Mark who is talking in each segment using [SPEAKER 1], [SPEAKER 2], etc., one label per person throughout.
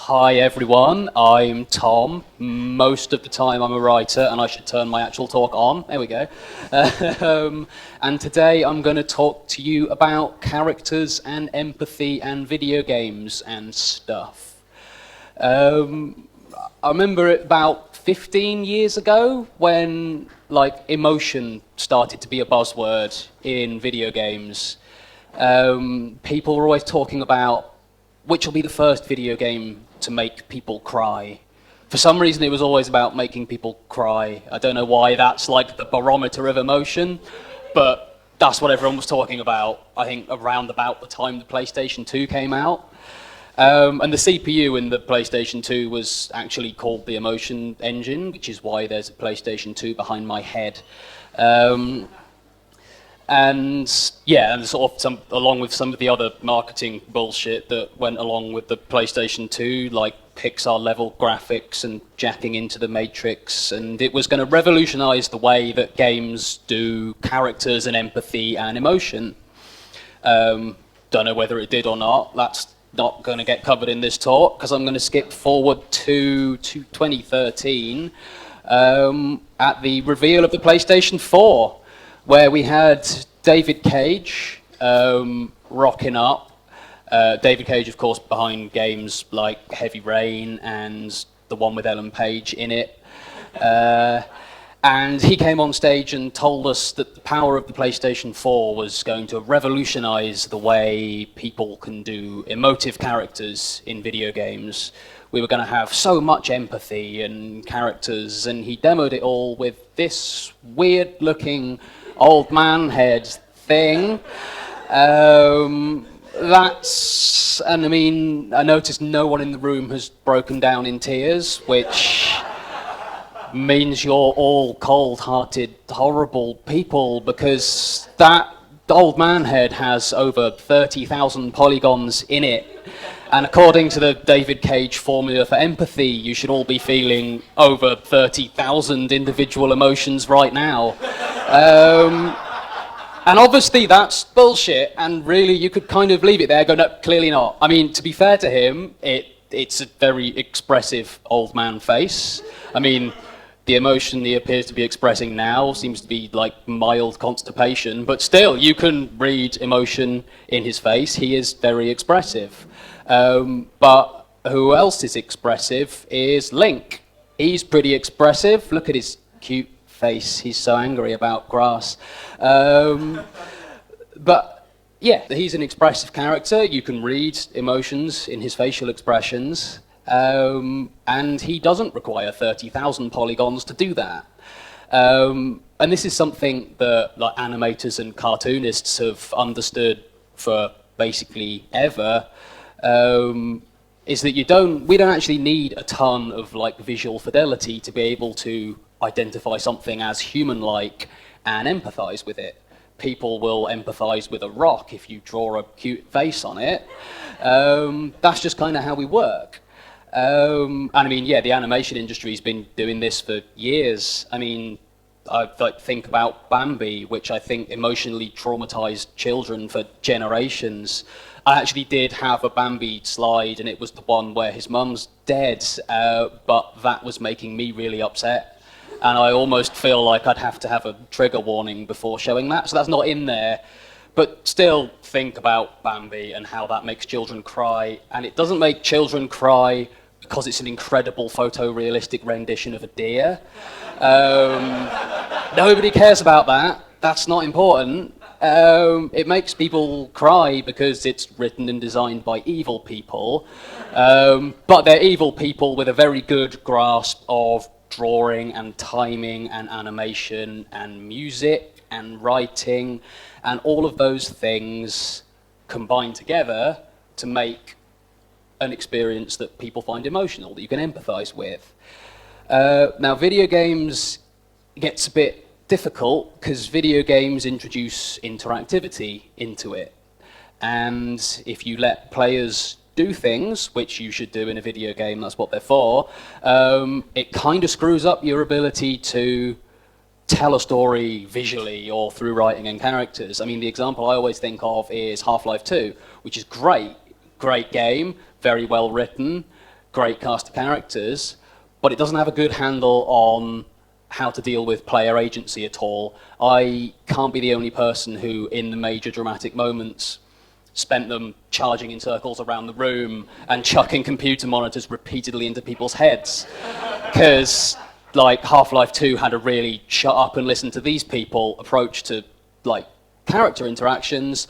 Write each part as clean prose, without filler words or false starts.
[SPEAKER 1] Hi everyone, I'm Tom. Most of the time I'm a writer and I should turn my actual talk on. There we go. And today I'm going to talk to you about characters and empathy and video games and stuff. I remember it about 15 years ago when emotion started to be a buzzword in video games. People were always talking about which will be the first video game to make people cry. For some reason it was always about making people cry. I don't know why that's like the barometer of emotion, but that's what everyone was talking about, I think around about the time the PlayStation 2 came out. And the CPU in the PlayStation 2 was actually called the Emotion Engine, which is why there's a PlayStation 2 behind my head. And yeah, and sort of along with some of the other marketing bullshit that went along with the PlayStation 2, like Pixar level graphics and jacking into the Matrix, and it was going to revolutionize the way that games do characters and empathy and emotion. Don't know whether it did or not. That's not going to get covered in this talk because I'm going to skip forward to 2013 at the reveal of the PlayStation 4. Where we had David Cage rocking up. David Cage, of course, behind games like Heavy Rain and the one with Ellen Page in it. And he came on stage and told us that the power of the PlayStation 4 was going to revolutionize the way people can do emotive characters in video games. We were going to have so much empathy and characters, and he demoed it all with this weird-looking old man head thing. And I mean, I noticed no one in the room has broken down in tears, which means you're all cold-hearted, horrible people, because that old man head has over 30,000 polygons in it. And according to the David Cage formula for empathy, you should all be feeling over 30,000 individual emotions right now. And obviously that's bullshit, and really you could kind of leave it there, go, no, clearly not. I mean, to be fair to him, it's a very expressive old man face. I mean, the emotion he appears to be expressing now seems to be like mild constipation, but still, you can read emotion in his face. He is very expressive. But who else is expressive is Link. He's pretty expressive. Look at his cute face. He's so angry about grass. But yeah, he's an expressive character. You can read emotions in his facial expressions. And he doesn't require 30,000 polygons to do that. And this is something that like animators and cartoonists have understood for basically ever. Is that we don't actually need a ton of like visual fidelity to be able to identify something as human-like and empathize with it. People will empathize with a rock if you draw a cute face on it. That's just kind of how we work. And I mean, yeah, the animation industry's been doing this for years. I mean, I think about Bambi, which I think emotionally traumatized children for generations. I actually did have a Bambi slide, and it was the one where his mum's dead, but that was making me really upset. And I almost feel like I'd have to have a trigger warning before showing that, so that's not in there. But still think about Bambi and how that makes children cry, and it doesn't make children cry because it's an incredible photorealistic rendition of a deer. Nobody cares about that. That's not important. It makes people cry because it's written and designed by evil people, but they're evil people with a very good grasp of drawing and timing and animation and music and writing and all of those things combined together to make an experience that people find emotional, that you can empathize with. Now, video games gets a bit difficult because video games introduce interactivity into it. And if you let players do things, which you should do in a video game, that's what they're for, it kind of screws up your ability to tell a story visually or through writing and characters. I mean, the example I always think of is Half-Life 2, which is great game, very well written, great cast of characters, but it doesn't have a good handle on how to deal with player agency at all. I can't be the only person who, in the major dramatic moments, spent them charging in circles around the room and chucking computer monitors repeatedly into people's heads. Because, like, Half-Life 2 had a really shut up and listen to these people approach to, like, character interactions,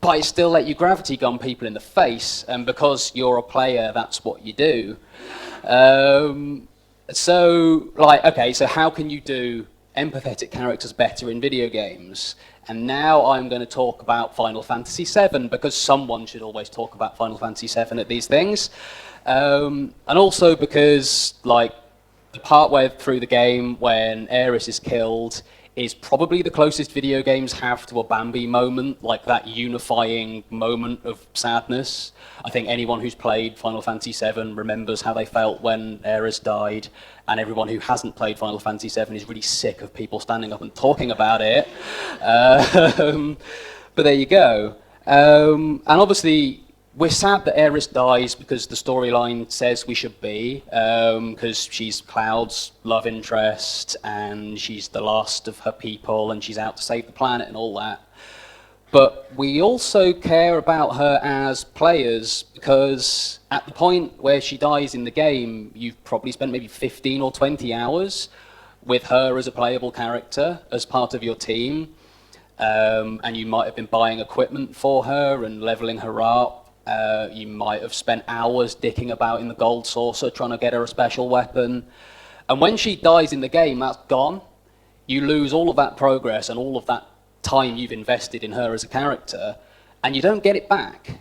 [SPEAKER 1] but it still let you gravity gun people in the face, and because you're a player, that's what you do. So, like, okay, so how can you do empathetic characters better in video games? And now I'm going to talk about Final Fantasy VII, because someone should always talk about Final Fantasy VII at these things. And also because, like, the part where through the game when Aeris is killed is probably the closest video games have to a Bambi moment, like that unifying moment of sadness. I think anyone who's played Final Fantasy VII remembers how they felt when Aeris died, and everyone who hasn't played Final Fantasy VII is really sick of people standing up and talking about it. But there you go. And obviously, we're sad that Aeris dies because the storyline says we should be, because she's Cloud's love interest, and she's the last of her people, and she's out to save the planet and all that. But we also care about her as players, because at the point where she dies in the game, you've probably spent maybe 15 or 20 hours with her as a playable character, as part of your team, and you might have been buying equipment for her and leveling her up. You might have spent hours dicking about in the gold saucer trying to get her a special weapon. And when she dies in the game, that's gone. You lose all of that progress and all of that time you've invested in her as a character, and you don't get it back. And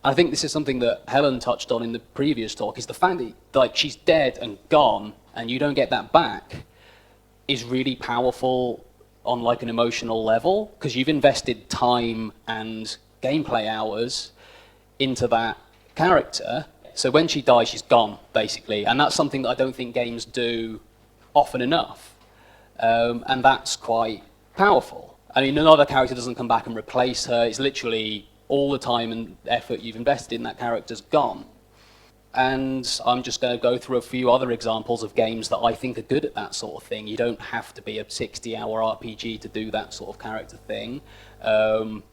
[SPEAKER 1] I think this is something that Helen touched on in the previous talk, is the fact that, like, she's dead and gone and you don't get that back is really powerful on, like, an emotional level, because you've invested time and gameplay hours into that character. So when she dies, she's gone, basically. And that's something that I don't think games do often enough. And that's quite powerful. I mean, another character doesn't come back and replace her. It's literally all the time and effort you've invested in that character's gone. And I'm just going to go through a few other examples of games that I think are good at that sort of thing. You don't have to be a 60-hour RPG to do that sort of character thing.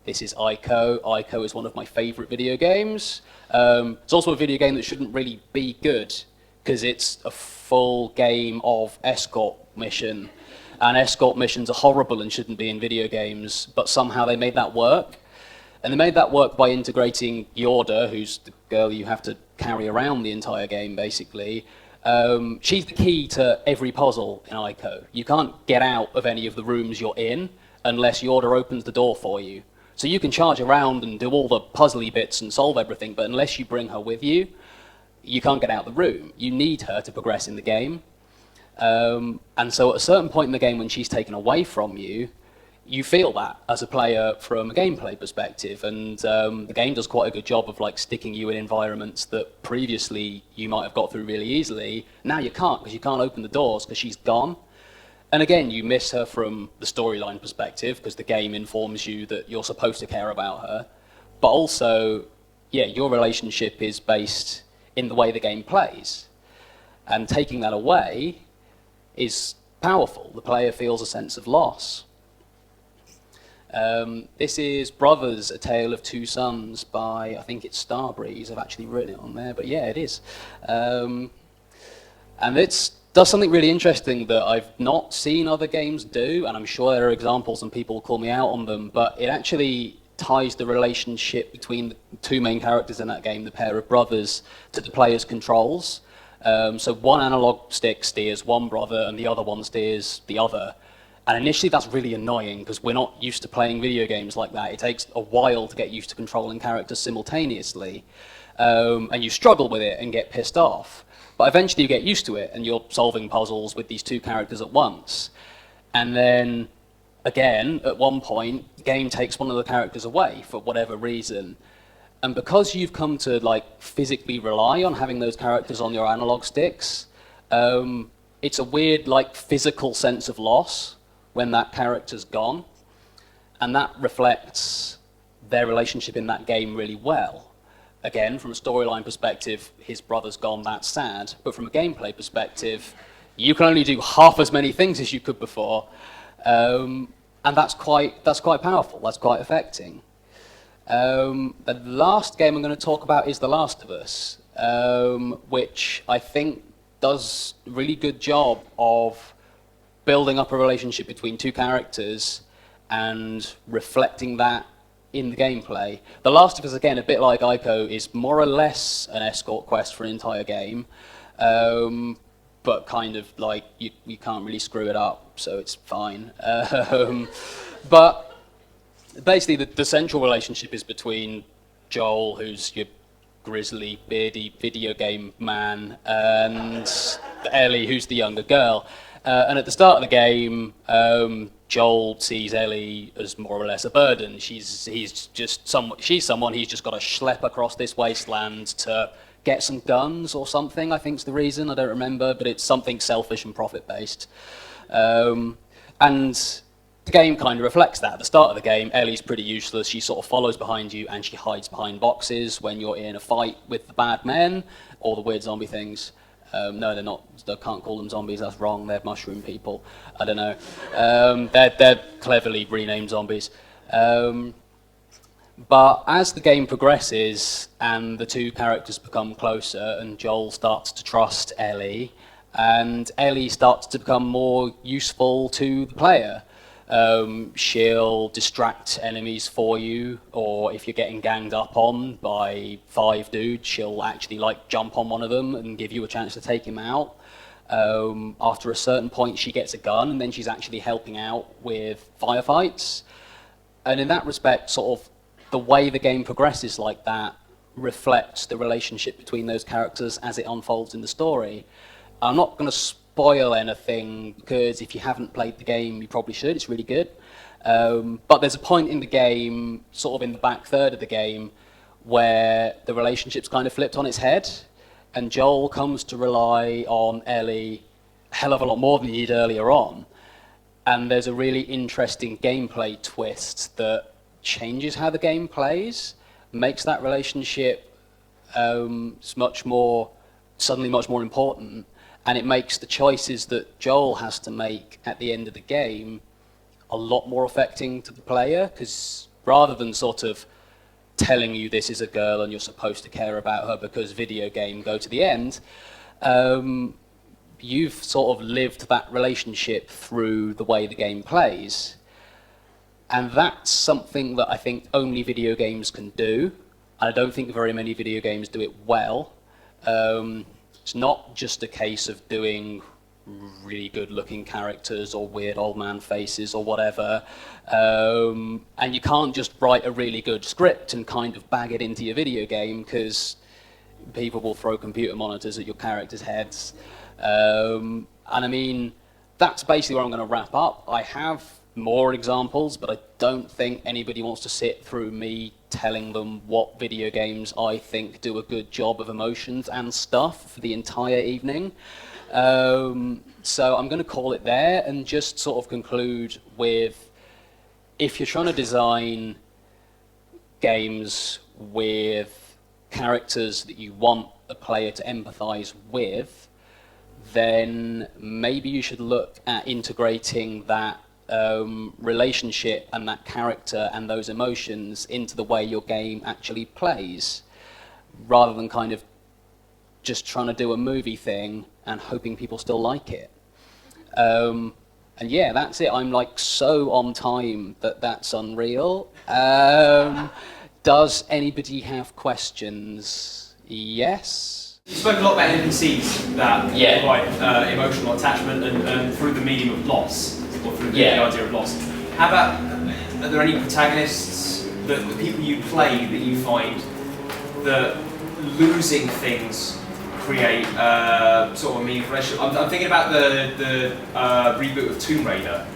[SPEAKER 1] This is Ico. Ico is one of my favorite video games. It's also a video game that shouldn't really be good, because it's a full game of escort mission. And escort missions are horrible and shouldn't be in video games, but somehow they made that work. And they made that work by integrating Yorda, who's the girl you have to carry around the entire game, basically. She's the key to every puzzle in Ico. You can't get out of any of the rooms you're in unless Yorda opens the door for you. So you can charge around and do all the puzzly bits and solve everything, but unless you bring her with you, you can't get out of the room. You need her to progress in the game. And so at a certain point in the game when she's taken away from you, you feel that as a player from a gameplay perspective, and the game does quite a good job of, like, sticking you in environments that previously you might have got through really easily. Now you can't, because you can't open the doors because she's gone. And again, you miss her from the storyline perspective, because the game informs you that you're supposed to care about her. But also, yeah, your relationship is based in the way the game plays. And taking that away is powerful. The player feels a sense of loss. This is Brothers, A Tale of Two Sons by, I think it's Starbreeze. I've actually written it on there, but yeah, it is. And it does something really interesting that I've not seen other games do, and I'm sure there are examples and people call me out on them, but it actually ties the relationship between the two main characters in that game, the pair of brothers, to the player's controls. So one analog stick steers one brother and the other one steers the other. And initially that's really annoying because we're not used to playing video games like that. It takes a while to get used to controlling characters simultaneously. And you struggle with it and get pissed off. But eventually you get used to it and you're solving puzzles with these two characters at once. And then, again, at one point, the game takes one of the characters away for whatever reason. And because you've come to, like, physically rely on having those characters on your analog sticks, it's a weird, like, physical sense of loss when that character's gone. And that reflects their relationship in that game really well. again, from a storyline perspective, his brother's gone, that's sad. But from a gameplay perspective, you can only do half as many things as you could before. And that's quite powerful, that's quite affecting. The last game I'm going to talk about is The Last of Us, which I think does a really good job of building up a relationship between two characters and reflecting that in the gameplay. The Last of Us, again, a bit like Ico, is more or less an escort quest for an entire game, but kind of like you can't really screw it up, so it's fine. But basically, the central relationship is between Joel, who's your grizzly, beardy video game man, and Ellie, who's the younger girl. And at the start of the game, Joel sees Ellie as more or less a burden. She's someone he's just got to schlep across this wasteland to get some guns or something, I think's the reason. I don't remember, but it's something selfish and profit-based. And the game kind of reflects that. At the start of the game, Ellie's pretty useless. She sort of follows behind you and she hides behind boxes when you're in a fight with the bad men or the weird zombie things. No, they're not. I can't call them zombies. That's wrong. They're mushroom people. I don't know. They're cleverly renamed zombies. But as the game progresses and the two characters become closer and Joel starts to trust Ellie and Ellie starts to become more useful to the player, she'll distract enemies for you, or if you're getting ganged up on by 5 dudes, she'll actually like jump on one of them and give you a chance to take him out. After a certain point she gets a gun and then she's actually helping out with firefights. And in that respect, sort of the way the game progresses like that reflects the relationship between those characters as it unfolds in the story. I'm not going to spoil anything, because if you haven't played the game, you probably should. It's really good. But there's a point in the game, sort of in the back third of the game, where the relationship's kind of flipped on its head, and Joel comes to rely on Ellie a hell of a lot more than he did earlier on. And there's a really interesting gameplay twist that changes how the game plays, makes that relationship suddenly much more important, and it makes the choices that Joel has to make at the end of the game a lot more affecting to the player, because rather than sort of telling you this is a girl and you're supposed to care about her because video game, go to the end, you've sort of lived that relationship through the way the game plays. And that's something that I think only video games can do. And I don't think very many video games do it well. It's not just a case of doing really good looking characters or weird old man faces or whatever. And you can't just write a really good script and kind of bag it into your video game, because people will throw computer monitors at your characters' heads. And I mean, that's basically where I'm going to wrap up. I have more examples, but I don't think anybody wants to sit through me telling them what video games I think do a good job of emotions and stuff for the entire evening. So I'm going to call it there and just sort of conclude with, if you're trying to design games with characters that you want the player to empathize with, then maybe you should look at integrating that relationship and that character and those emotions into the way your game actually plays, rather than kind of just trying to do a movie thing and hoping people still like it. And yeah, that's it. I'm like so on time that's unreal. Does anybody have questions? Yes?
[SPEAKER 2] You spoke a lot about NPCs that provide emotional attachment and through the medium of loss, or through the idea of loss. How about, are there any protagonists, the people you play, that you find that losing things create sort of a meaningful relationship? I'm thinking about the reboot of Tomb Raider,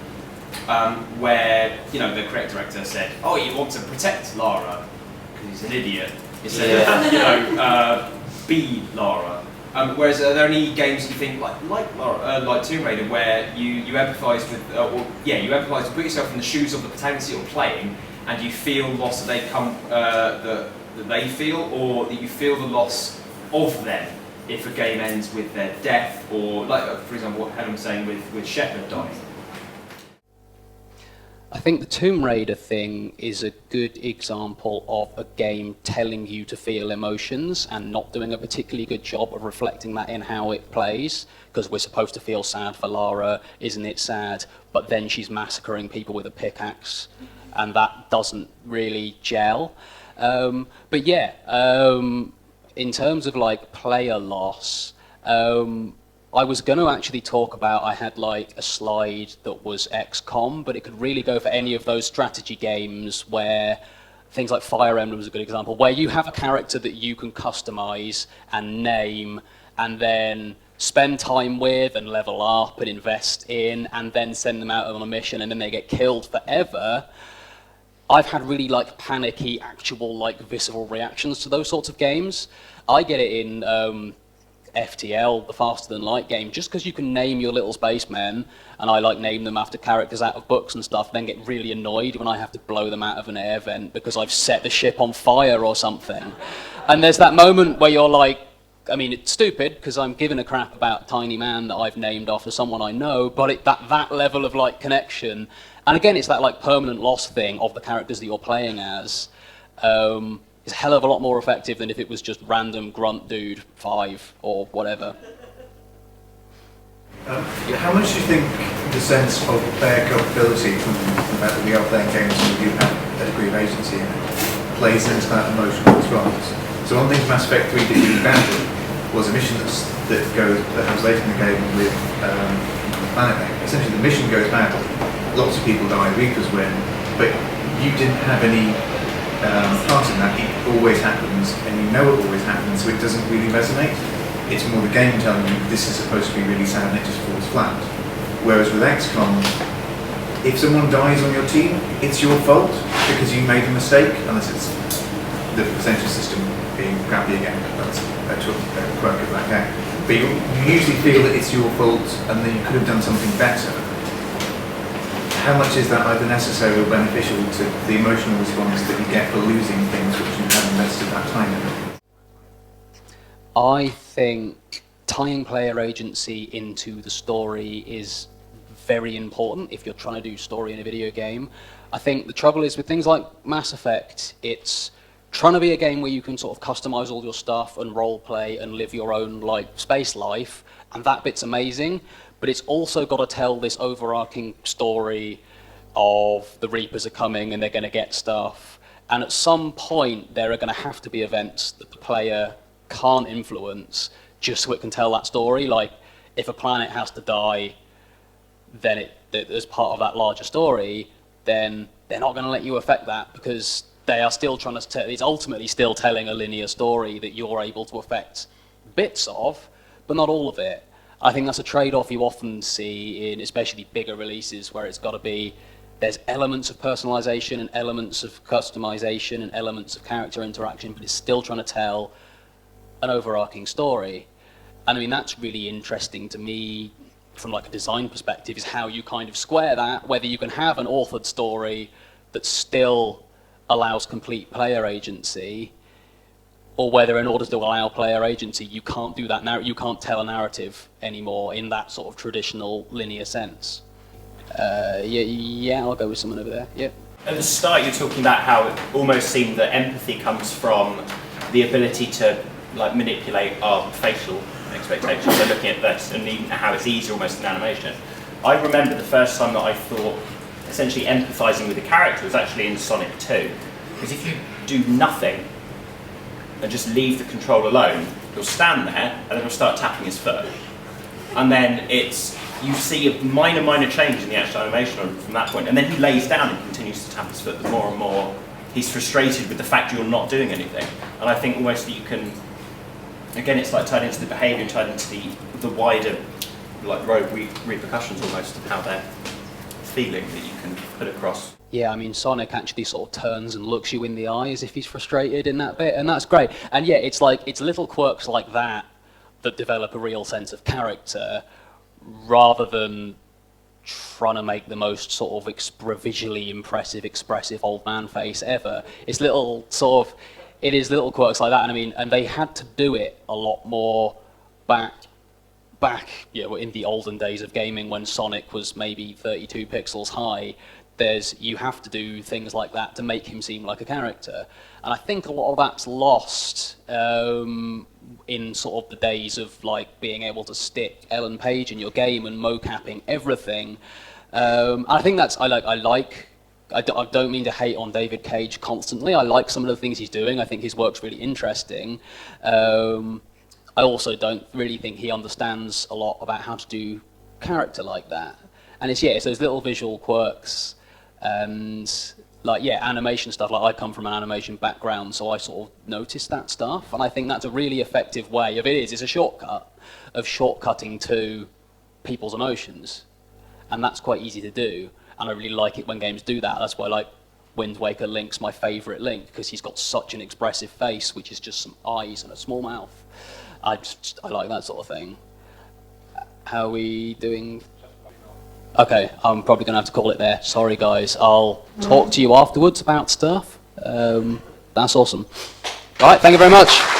[SPEAKER 2] where the creative director said, "Oh, you want to protect Lara because he's an idiot," instead of be Lara. Whereas, are there any games you think like Tomb Raider where you empathise with, you empathise to put yourself in the shoes of the protagonist you're playing, and you feel loss that they come that that they feel, or that you feel the loss of them if a game ends with their death, or like, for example, what Helen was saying with Shepard dying?
[SPEAKER 1] I think the Tomb Raider thing is a good example of a game telling you to feel emotions and not doing a particularly good job of reflecting that in how it plays, because we're supposed to feel sad for Lara, isn't it sad? But then she's massacring people with a pickaxe, and that doesn't really gel. But yeah, in terms of like player loss, I was going to actually talk about, I had like a slide that was XCOM, but it could really go for any of those strategy games where things like Fire Emblem is a good example, where you have a character that you can customize and name and then spend time with and level up and invest in and then send them out on a mission and then they get killed forever. I've had really like panicky, actual like visceral reactions to those sorts of games. I get it in FTL, the Faster Than Light game, just because you can name your little spacemen, and I like name them after characters out of books and stuff, then get really annoyed when I have to blow them out of an air vent because I've set the ship on fire or something. And there's that moment where you're like, I mean, it's stupid because I'm giving a crap about a tiny man that I've named after someone I know, but that level of like connection, and again, it's that like permanent loss thing of the characters that you're playing as, is a hell of a lot more effective than if it was just random grunt dude 5 or whatever.
[SPEAKER 3] How much do you think the sense of player culpability from the fact that we are playing games and we do have a degree of agency in it plays into that emotional response? So one thing Mass Effect 3 did really badly was a mission that happens later in the game with Planet Name. Essentially the mission goes badly, lots of people die, Reapers win, but you didn't have any part in that. It always happens, and you know it always happens, so it doesn't really resonate. It's more the game telling you this is supposed to be really sad and it just falls flat. Whereas with XCOM, if someone dies on your team, it's your fault because you made a mistake, unless it's the percentage system being crappy again. That's a quirk of that game. But you usually feel that it's your fault and that you could have done something better. How much is that either necessary or beneficial to the emotional response that you get for losing things which you have invested that time in?
[SPEAKER 1] I think tying player agency into the story is very important if you're trying to do story in a video game. I think the trouble is with things like Mass Effect, it's trying to be a game where you can sort of customize all your stuff and role play and live your own like space life, and that bit's amazing. But it's also got to tell this overarching story of the Reapers are coming and they're going to get stuff. And at some point, there are going to have to be events that the player can't influence just so it can tell that story. Like, if a planet has to die, then as part of that larger story, then they're not going to let you affect that because they are still trying to it's ultimately still telling a linear story that you're able to affect bits of, but not all of it. I think that's a trade-off you often see in especially bigger releases where it's got to be, there's elements of personalization and elements of customization and elements of character interaction, but it's still trying to tell an overarching story. And I mean, that's really interesting to me from like a design perspective, is how you kind of square that, whether you can have an authored story that still allows complete player agency, or whether in order to allow player agency, you can't do that. You can't tell a narrative anymore in that sort of traditional linear sense. Yeah, I'll go with someone over there. Yeah.
[SPEAKER 4] At the start, you're talking about how it almost seemed that empathy comes from the ability to like manipulate our facial expectations. So looking at this and even how it's easy almost in animation. I remember the first time that I thought essentially empathizing with the character was actually in Sonic 2, because if you do nothing and just leave the control alone, he'll stand there and then he'll start tapping his foot. And then you see a minor change in the actual animation from that point, and then he lays down and continues to tap his foot the more and more he's frustrated with the fact you're not doing anything. And I think almost that you can, again, it's like tied into the behaviour and tied into the wider like road repercussions almost of how they're feeling that you can put across.
[SPEAKER 1] Yeah, I mean, Sonic actually sort of turns and looks you in the eye as if he's frustrated in that bit, and that's great. And yeah, it's little quirks like that that develop a real sense of character, rather than trying to make the most sort of visually impressive, expressive old man face ever. It's little sort of, it is little quirks like that, and I mean, and they had to do it a lot more back, in the olden days of gaming when Sonic was maybe 32 pixels high. You have to do things like that to make him seem like a character, and I think a lot of that's lost in sort of the days of like being able to stick Ellen Page in your game and mocapping everything. I think that's I don't mean to hate on David Cage constantly. I like some of the things he's doing. I think his work's really interesting. I also don't really think he understands a lot about how to do character like that. And it's those little visual quirks and animation stuff. Like, I come from an animation background, so I sort of notice that stuff, and I think that's a really effective way of it's a shortcut of shortcutting to people's emotions, and that's quite easy to do. And I really like it when games do that. That's why, like, Wind Waker Link's my favourite Link, because he's got such an expressive face, which is just some eyes and a small mouth. I like that sort of thing. How are we doing? Okay, I'm probably going to have to call it there. Sorry, guys. I'll talk to you afterwards about stuff. That's awesome. All right, thank you very much.